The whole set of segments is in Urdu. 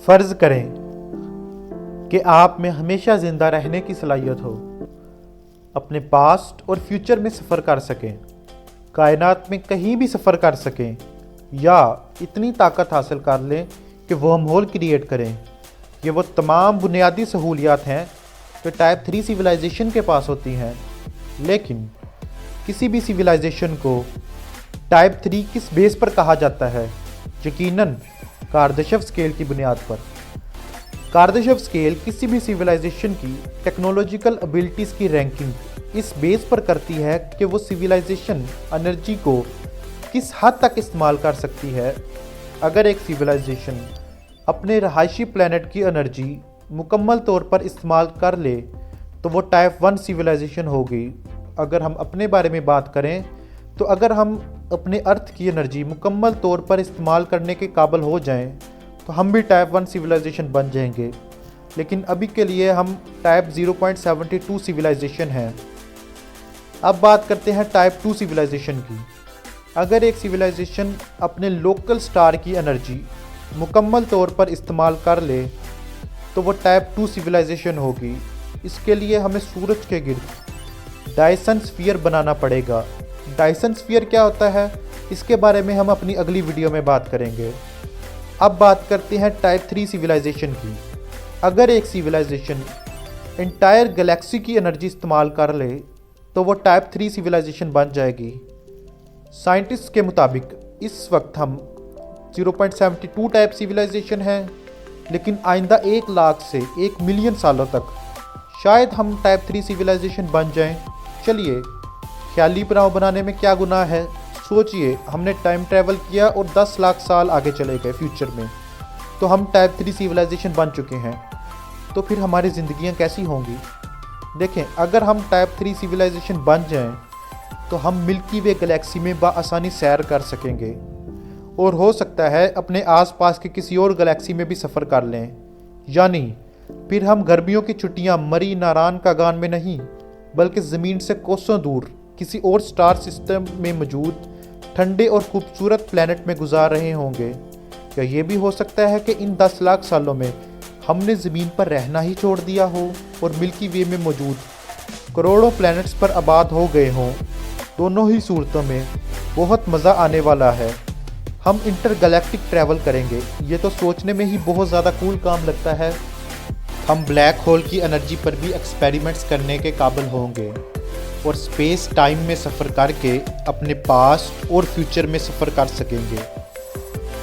فرض کریں کہ آپ میں ہمیشہ زندہ رہنے کی صلاحیت ہو، اپنے پاسٹ اور فیوچر میں سفر کر سکیں، کائنات میں کہیں بھی سفر کر سکیں، یا اتنی طاقت حاصل کر لیں کہ ورم ہول کریٹ کریں۔ یہ وہ تمام بنیادی سہولیات ہیں جو ٹائپ 3 سیولائزیشن کے پاس ہوتی ہیں، لیکن کسی بھی سیولائزیشن کو ٹائپ 3 کس بیس پر کہا جاتا ہے؟ یقیناً کاردشف اسکیل کی بنیاد پر۔ کاردشف اسکیل کسی بھی سیولائزیشن کی ٹیکنالوجیکل ابیلٹیز کی رینکنگ اس بیس پر کرتی ہے کہ وہ سیولائزیشن انرجی کو کس حد تک استعمال کر سکتی ہے۔ اگر ایک سیولائزیشن اپنے رہائشی پلانٹ کی انرجی مکمل طور پر استعمال کر لے تو وہ ٹائپ 1 سیولائزیشن ہوگی۔ اگر ہم اپنے بارے میں بات کریں تو اگر ہم اپنے ارتھ کی انرجی مکمل طور پر استعمال کرنے کے قابل ہو جائیں تو ہم بھی ٹائپ 1 سیولائزیشن بن جائیں گے، لیکن ابھی کے لیے ہم ٹائپ 0.72 سیولائزیشن ہیں۔ اب بات کرتے ہیں ٹائپ 2 سیولائزیشن کی۔ اگر ایک سیولائزیشن اپنے لوکل سٹار کی انرجی مکمل طور پر استعمال کر لے تو وہ ٹائپ 2 سیولائزیشن ہوگی۔ اس کے لیے ہمیں سورج کے گرد ڈائسن اسفیئر بنانا پڑے گا۔ ڈائسن اسفیئر کیا ہوتا ہے، اس کے بارے میں ہم اپنی اگلی ویڈیو میں بات کریں گے۔ اب بات کرتے ہیں ٹائپ 3 سیولائزیشن کی۔ اگر ایک سیولائزیشن انٹائر گلیکسی کی انرجی استعمال کر لے تو وہ ٹائپ 3 سیولائزیشن بن جائے گی۔ سائنٹسٹ کے مطابق اس وقت ہم 0.72 ٹائپ سیولائزیشن ہیں، لیکن آئندہ 1 لاکھ سے 1 ملین سالوں تک شاید ہم ٹائپ 3 سیولائزیشن بن جائیں۔ چلیے، خیالی پناہ بنانے میں کیا گناہ ہے؟ سوچئے ہم نے ٹائم ٹریول کیا اور 10 لاکھ سال آگے چلے گئے فیوچر میں، تو ہم ٹائپ 3 سیولائزیشن بن چکے ہیں، تو پھر ہماری زندگیاں کیسی ہوں گی؟ دیکھیں، اگر ہم ٹائپ 3 سیولائزیشن بن جائیں تو ہم ملکی وے گلیکسی میں بآسانی سیر کر سکیں گے، اور ہو سکتا ہے اپنے آس پاس کے کسی اور گلیکسی میں بھی سفر کر لیں۔ یعنی پھر ہم گرمیوں کی چھٹیاں مری ناران کا گان میں نہیں، بلکہ زمین سے کوسوں دور کسی اور سٹار سسٹم میں موجود ٹھنڈے اور خوبصورت پلانٹ میں گزار رہے ہوں گے۔ کیا یہ بھی ہو سکتا ہے کہ ان 10 لاکھ سالوں میں ہم نے زمین پر رہنا ہی چھوڑ دیا ہو اور ملکی وے میں موجود کروڑوں پلانٹس پر آباد ہو گئے ہوں؟ دونوں ہی صورتوں میں بہت مزہ آنے والا ہے۔ ہم انٹر گلیکٹک ٹریول کریں گے، یہ تو سوچنے میں ہی بہت زیادہ کول کام لگتا ہے۔ ہم بلیک ہول کی انرجی پر بھی ایکسپیریمنٹس کرنے کے قابل ہوں گے، اور سپیس ٹائم میں سفر کر کے اپنے پاسٹ اور فیوچر میں سفر کر سکیں گے۔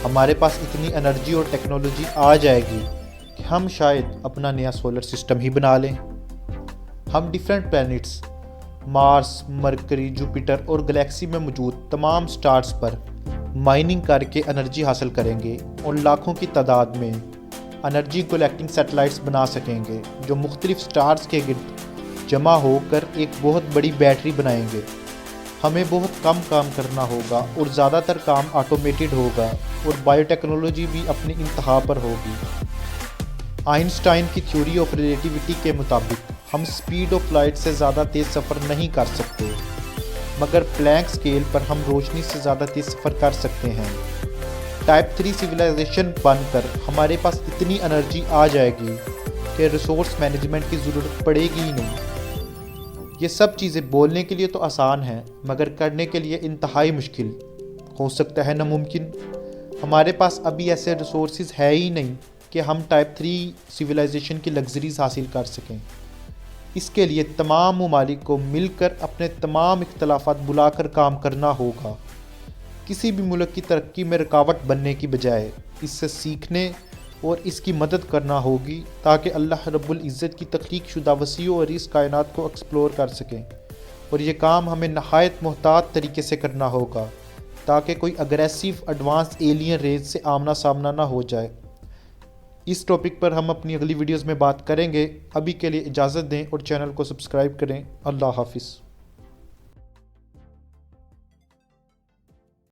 ہمارے پاس اتنی انرجی اور ٹیکنالوجی آ جائے گی کہ ہم شاید اپنا نیا سولر سسٹم ہی بنا لیں۔ ہم ڈیفرنٹ پلانٹس، مارس، مرکری، جوپیٹر اور گلیکسی میں موجود تمام سٹارز پر مائننگ کر کے انرجی حاصل کریں گے، اور لاکھوں کی تعداد میں انرجی کلیکٹنگ سیٹلائٹس بنا سکیں گے جو مختلف سٹارز کے گرد جمع ہو کر ایک بہت بڑی بیٹری بنائیں گے۔ ہمیں بہت کم کام کرنا ہوگا اور زیادہ تر کام آٹومیٹڈ ہوگا، اور بائیو ٹیکنالوجی بھی اپنی انتہا پر ہوگی۔ آئنسٹائن کی تھیوری آف ریلیٹیوٹی کے مطابق ہم سپیڈ آف لائٹ سے زیادہ تیز سفر نہیں کر سکتے، مگر پلانک اسکیل پر ہم روشنی سے زیادہ تیز سفر کر سکتے ہیں۔ ٹائپ 3 سیولائزیشن بن کر ہمارے پاس اتنی انرجی آ جائے گی کہ ریسورس مینجمنٹ کی ضرورت پڑے گی ہی نہیں۔ یہ سب چیزیں بولنے کے لیے تو آسان ہیں، مگر کرنے کے لیے انتہائی مشکل، ہو سکتا ہے ناممکن۔ ہمارے پاس ابھی ایسے ریسورسز ہے ہی نہیں کہ ہم ٹائپ 3 سیولائزیشن کی لگژریز حاصل کر سکیں۔ اس کے لیے تمام ممالک کو مل کر اپنے تمام اختلافات بلا کر کام کرنا ہوگا۔ کسی بھی ملک کی ترقی میں رکاوٹ بننے کی بجائے اس سے سیکھنے اور اس کی مدد کرنا ہوگی، تاکہ اللہ رب العزت کی تخلیق شدہ وسیع و عریض کائنات کو ایکسپلور کر سکیں، اور یہ کام ہمیں نہایت محتاط طریقے سے کرنا ہوگا تاکہ کوئی اگریسو ایڈوانس ایلین ریز سے آمنا سامنا نہ ہو جائے۔ اس ٹاپک پر ہم اپنی اگلی ویڈیوز میں بات کریں گے۔ ابھی کے لیے اجازت دیں اور چینل کو سبسکرائب کریں۔ اللہ حافظ۔